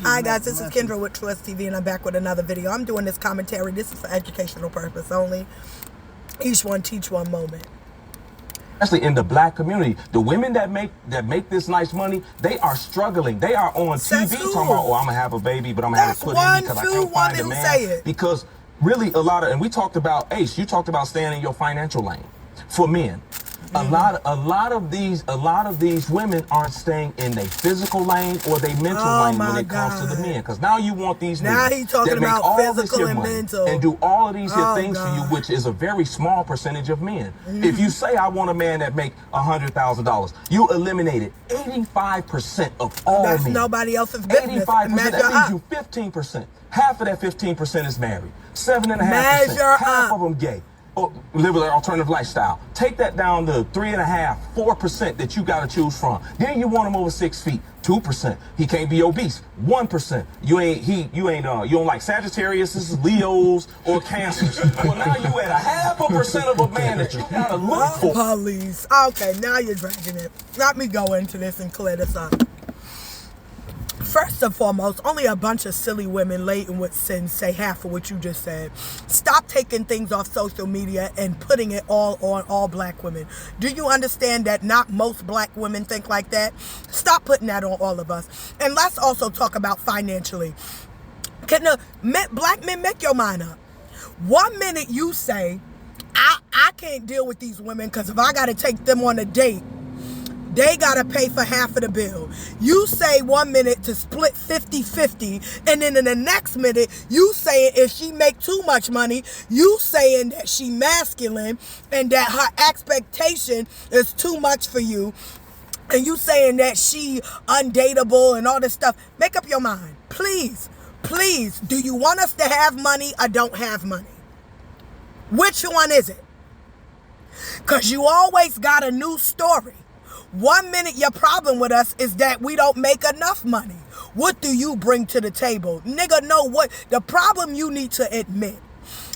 Hi guys, this is Kendra with Trust TV and I'm back with another video. I'm doing this commentary. This is for educational purpose only. Each one teach one moment. Especially in the black community, the women that make this nice money, they are struggling. They are on TV talking about, oh, I'm gonna have a baby, but I'm gonna have to put in because I can't find a man. Because really, a lot of, and we talked about, Ace, you talked about staying in your financial lane for men. A lot of these women aren't staying in their physical lane or their mental lane when it comes to the men. Because now you want these niggas that make all this here money and do all of these here things for you, which is a very small percentage of men. If you say I want a man that make $100,000, you eliminated 85% of all men. That's nobody else's business. 85%. That means you 15%. Half of that 15% is married. 7.5%. Half of them gay. Live with an alternative lifestyle. Take that down to 3.5%, 4% that you got to choose from. Then you want him over 6 feet, 2%. He can't be obese, 1%. You don't like Sagittarius, Leos, or Cancers. Well, now you at 0.5% of a man that you gotta look for. Police. Okay, now you're dragging it. Let me go into this and clear this up. First and foremost, only a bunch of silly women laden with sin say half of what you just said. Stop taking things off social media and putting it all on all black women. Do you understand that not most black women think like that? Stop putting that on all of us. And let's also talk about financially. Can the black men make your mind up? 1 minute you say, I can't deal with these women because if I got to take them on a date, they got to pay for half of the bill. You say 1 minute to split 50-50, and then in the next minute, you saying if she make too much money, you saying that she masculine and that her expectation is too much for you, and you saying that she undateable and all this stuff. Make up your mind. Please, please, do you want us to have money or don't have money? Which one is it? Because you always got a new story. 1 minute your problem with us is that we don't make enough money. What do you bring to the table? Nigga, know what? The problem you need to admit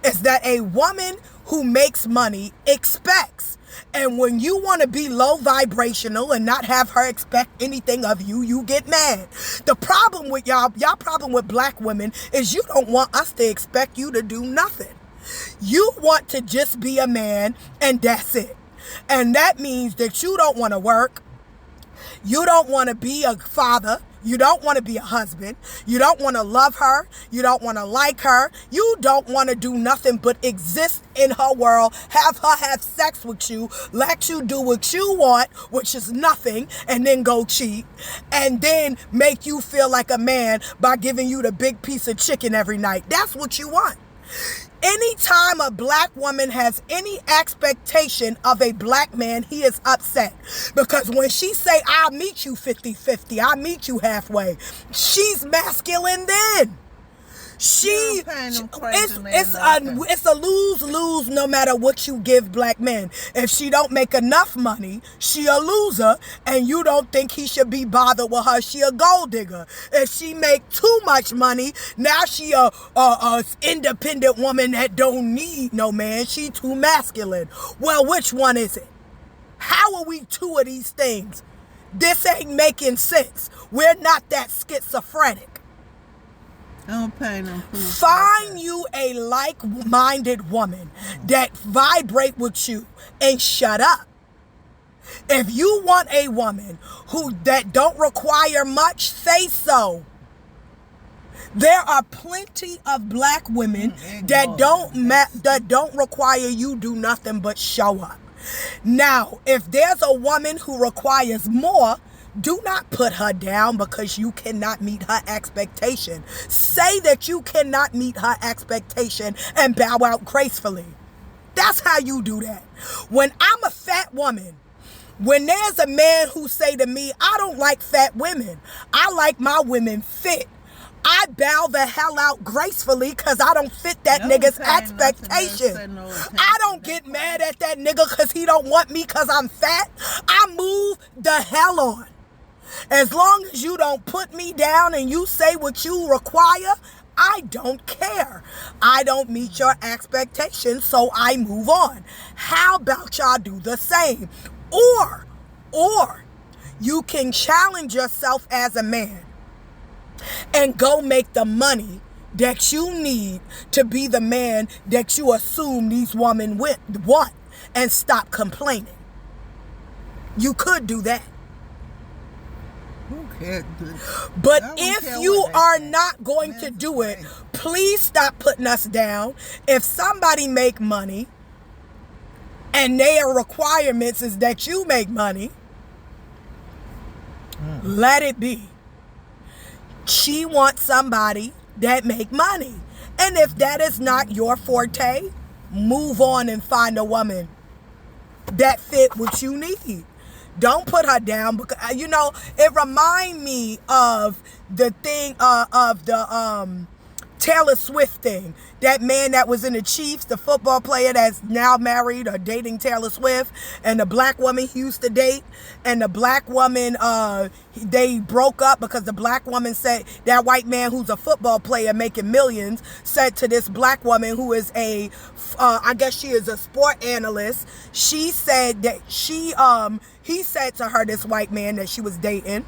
is that a woman who makes money expects. And when you want to be low vibrational and not have her expect anything of you, you get mad. The problem with y'all problem with black women is you don't want us to expect you to do nothing. You want to just be a man and that's it. And that means that you don't want to work. You don't want to be a father. You don't want to be a husband. You don't want to love her. You don't want to like her. You don't want to do nothing but exist in her world, have her have sex with you, let you do what you want, which is nothing, and then go cheat, and then make you feel like a man by giving you the big piece of chicken every night. That's what you want. Anytime a black woman has any expectation of a black man, he is upset. Because when she say, I'll meet you 50-50, I'll meet you halfway, she's masculine then. It's a lose-lose no matter what you give black men. If she don't make enough money, she a loser, and you don't think he should be bothered with her. She a gold digger. If she make too much money, now she a independent woman that don't need no man. She too masculine. Well, which one is it? How are we two of these things? This ain't making sense. We're not that schizophrenic. Find you a like-minded woman that vibrate with you and shut up. If you want a woman that don't require much, say so. There are plenty of black women that don't require you do nothing but show up. Now, if there's a woman who requires more, do not put her down because you cannot meet her expectation. Say that you cannot meet her expectation and bow out gracefully. That's how you do that. When I'm a fat woman, when there's a man who say to me, I don't like fat women, I like my women fit, I bow the hell out gracefully because I don't fit that nigga's expectation. I don't get mad at that nigga because he don't want me because I'm fat. I move the hell on. As long as you don't put me down and you say what you require, I don't care. I don't meet your expectations, so I move on. How about y'all do the same? Or you can challenge yourself as a man. and go make the money that you need to be the man that you assume these women want, and stop complaining. You could do that. But if you are not going to do it, please stop putting us down. If somebody make money and their requirements is that you make money, let it be. She wants somebody that make money. And if that is not your forte, move on and find a woman that fit what you need. Don't put her down, because it remind me of the thing of the Taylor Swift thing. That man that was in the Chiefs, the football player that's now married or dating Taylor Swift, and the black woman he used to date, and the black woman, they broke up because the black woman said, that white man who's a football player making millions said to this black woman who is I guess she is a sport analyst, she said that he said to her, this white man that she was dating,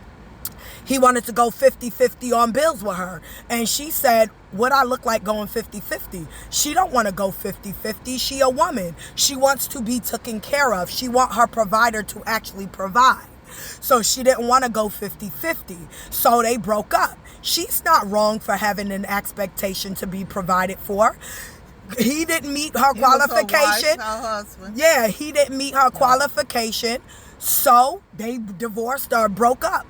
he wanted to go 50-50 on bills with her. And she said, what I look like going 50-50? She don't want to go 50-50. She a woman. She wants to be taken care of. She want her provider to actually provide. So she didn't want to go 50-50. So they broke up. She's not wrong for having an expectation to be provided for. He didn't meet her qualification. Her husband. Yeah, he didn't meet her qualification. So they divorced or broke up.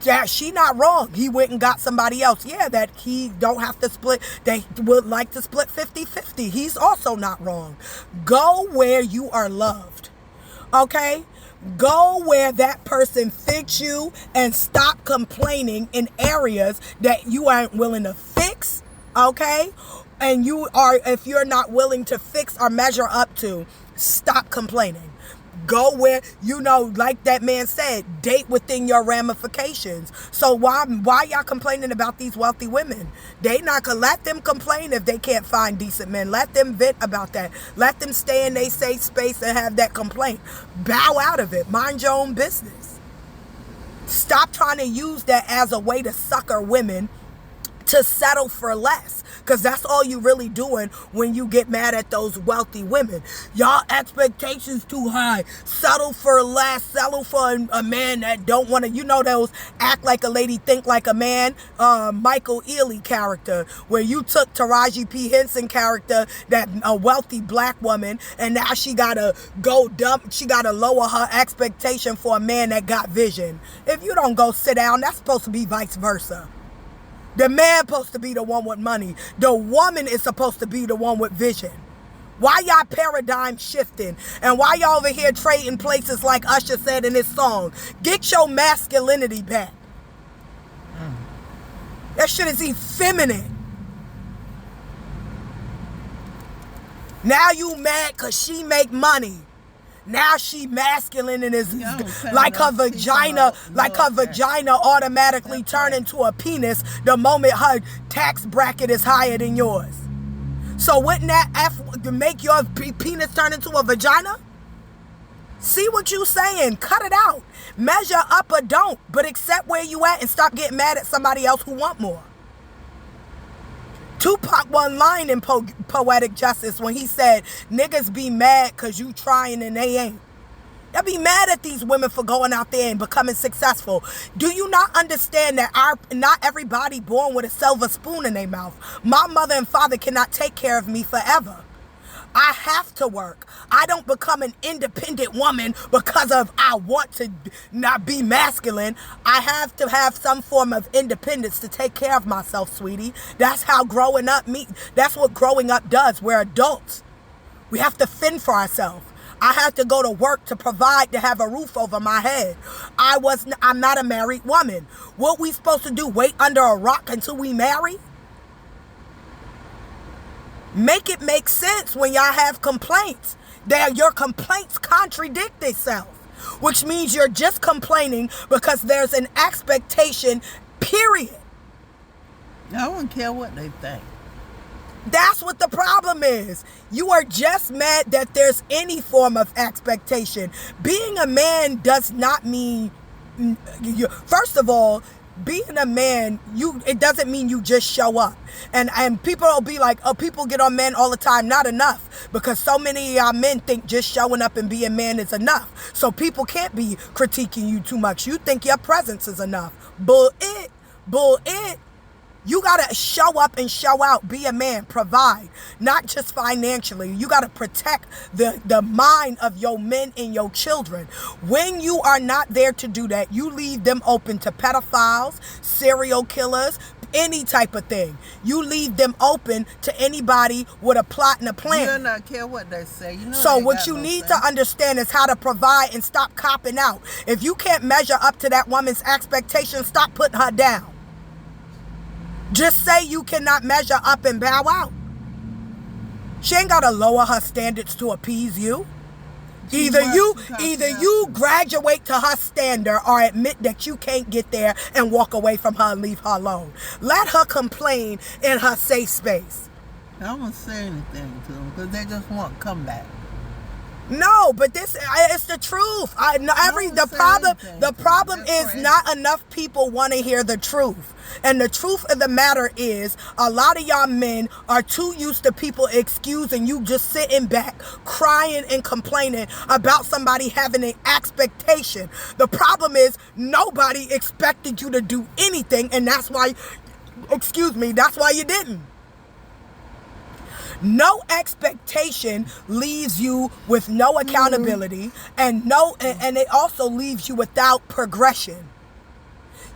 That she not wrong. He went and got somebody else. Yeah, that he don't have to split. They would like to split 50-50. He's also not wrong. Go where you are loved. Okay? Go where that person fits you, and stop complaining in areas that you aren't willing to fix. Okay? And if you're not willing to fix or measure up to, stop complaining. Go where, like that man said, date within your ramifications. So why y'all complaining about these wealthy women? They not gonna let them complain if they can't find decent men. Let them vent about that. Let them stay in their safe space and have that complaint. Bow out of it. Mind your own business. Stop trying to use that as a way to sucker women to settle for less, because that's all you really doing when you get mad at those wealthy women. Y'all expectations too high. Settle for less. Settle for a man that don't want to, those act like a lady, think like a man, Michael Ealy character, where you took Taraji P. Henson character, that a wealthy black woman, and now she gotta she gotta lower her expectation for a man that got vision. If you don't go sit down, that's supposed to be vice versa. The man supposed to be the one with money. The woman is supposed to be the one with vision. Why y'all paradigm shifting? And why y'all over here trading places like Usher said in his song? Get your masculinity back. That shit is effeminate. Now you mad because she make money. Now she masculine and is like her vagina automatically turn into a penis the moment her tax bracket is higher than yours. So wouldn't that make your penis turn into a vagina? See what you saying. Cut it out. Measure up or don't, but accept where you at and stop getting mad at somebody else who want more. Tupac one line in Poetic Justice when he said, niggas be mad because you trying and they ain't. They'll be mad at these women for going out there and becoming successful. Do you not understand that not everybody born with a silver spoon in their mouth? My mother and father cannot take care of me forever. I have to work. I don't become an independent woman because of I want to not be masculine. I have to have some form of independence to take care of myself, sweetie. That's how growing up that's what growing up does. We're adults. We have to fend for ourselves. I had to go to work to provide, to have a roof over my head. I'm not a married woman. What we supposed to do? Wait under a rock until we marry? Make it make sense when y'all have complaints. Your complaints contradict themselves, which means you're just complaining because there's an expectation, period. I don't care what they think. That's what the problem is. You are just mad that there's any form of expectation. Being a man does not mean, first of all, being a man, it doesn't mean you just show up. And people will be like, oh, people get on men all the time. Not enough, because so many of y'all men think just showing up and being man is enough. So people can't be critiquing you too much. You think your presence is enough. Bull it. You got to show up and show out. Be a man. Provide. Not just financially. You got to protect the mind of your men and your children. When you are not there to do that, you leave them open to pedophiles, serial killers, any type of thing. You leave them open to anybody with a plot and a plan. You don't care what they say. You know. So what you need to understand is how to provide and stop copping out. If you can't measure up to that woman's expectations, stop putting her down. Just say you cannot measure up and bow out. She ain't got to lower her standards to appease you. Either you graduate to her standard or admit that you can't get there and walk away from her and leave her alone. Let her complain in her safe space. I won't say anything to them because they just want comeback. No, but it's the truth. The problem is not enough people want to hear the truth. And the truth of the matter is, a lot of y'all men are too used to people excusing you, just sitting back, crying and complaining about somebody having an expectation. The problem is, nobody expected you to do anything, and that's why you didn't. No expectation leaves you with no accountability, and it also leaves you without progression.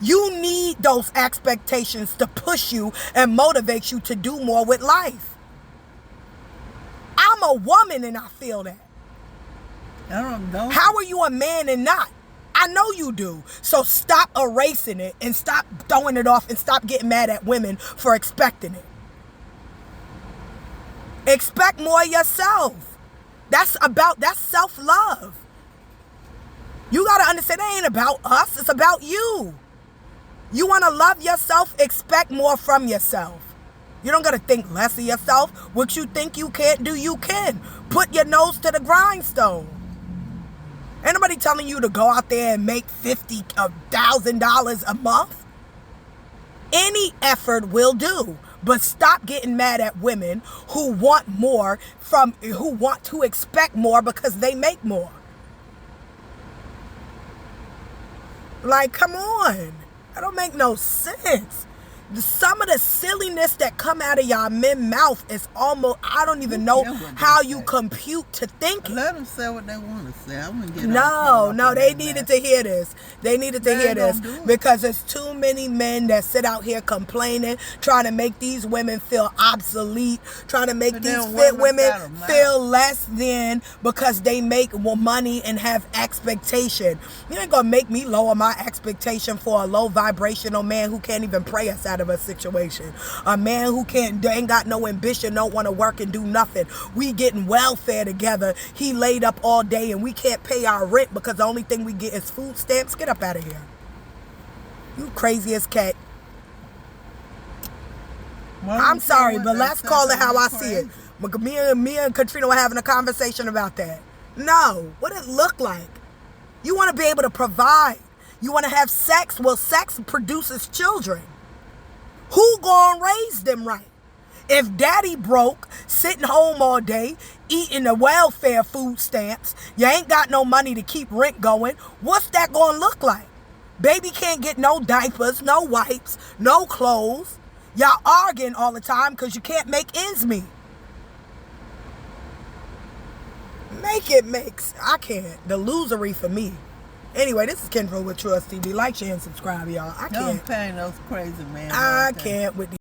You need those expectations to push you and motivate you to do more with life. I'm a woman and I feel that. I don't know. How are you a man and not? I know you do. So stop erasing it and stop throwing it off and stop getting mad at women for expecting it. Expect more yourself. That's self-love. You got to understand, it ain't about us. It's about you. You want to love yourself, expect more from yourself. You don't got to think less of yourself. What you think you can't do, you can. Put your nose to the grindstone. Ain't nobody telling you to go out there and make $50,000 a month. Any effort will do. But stop getting mad at women who want to expect more because they make more. Like, come on. That don't make no sense. Some of the silliness that come out of y'all men mouth is almost, I don't even know how you compute to think it. Let them say what they want to say. I'm gonna get No, they needed to hear this. They needed to hear this because there's too many men that sit out here complaining, trying to make these women feel obsolete, trying to make these fit women feel less than because they make more money and have expectation. You ain't gonna make me lower my expectation for a low vibrational man who can't even pray us out of a situation. A man who ain't got no ambition, don't want to work and do nothing. We getting welfare together. He laid up all day and we can't pay our rent because the only thing we get is food stamps. Get up out of here. You crazy as cat. I'm sorry, but let's call it how I see it. Me and Katrina were having a conversation about that. No, what it look like? You want to be able to provide. You want to have sex. Well, sex produces children. Who gonna raise them right? If daddy broke, sitting home all day, eating the welfare food stamps, you ain't got no money to keep rent going, what's that gonna look like? Baby can't get no diapers, no wipes, no clothes. Y'all arguing all the time because you can't make ends meet. I can't. The losery for me. Anyway, this is Kendra with Trust TV. Like, share, and subscribe, y'all. I can't. Don't pay those crazy men. I can't with these.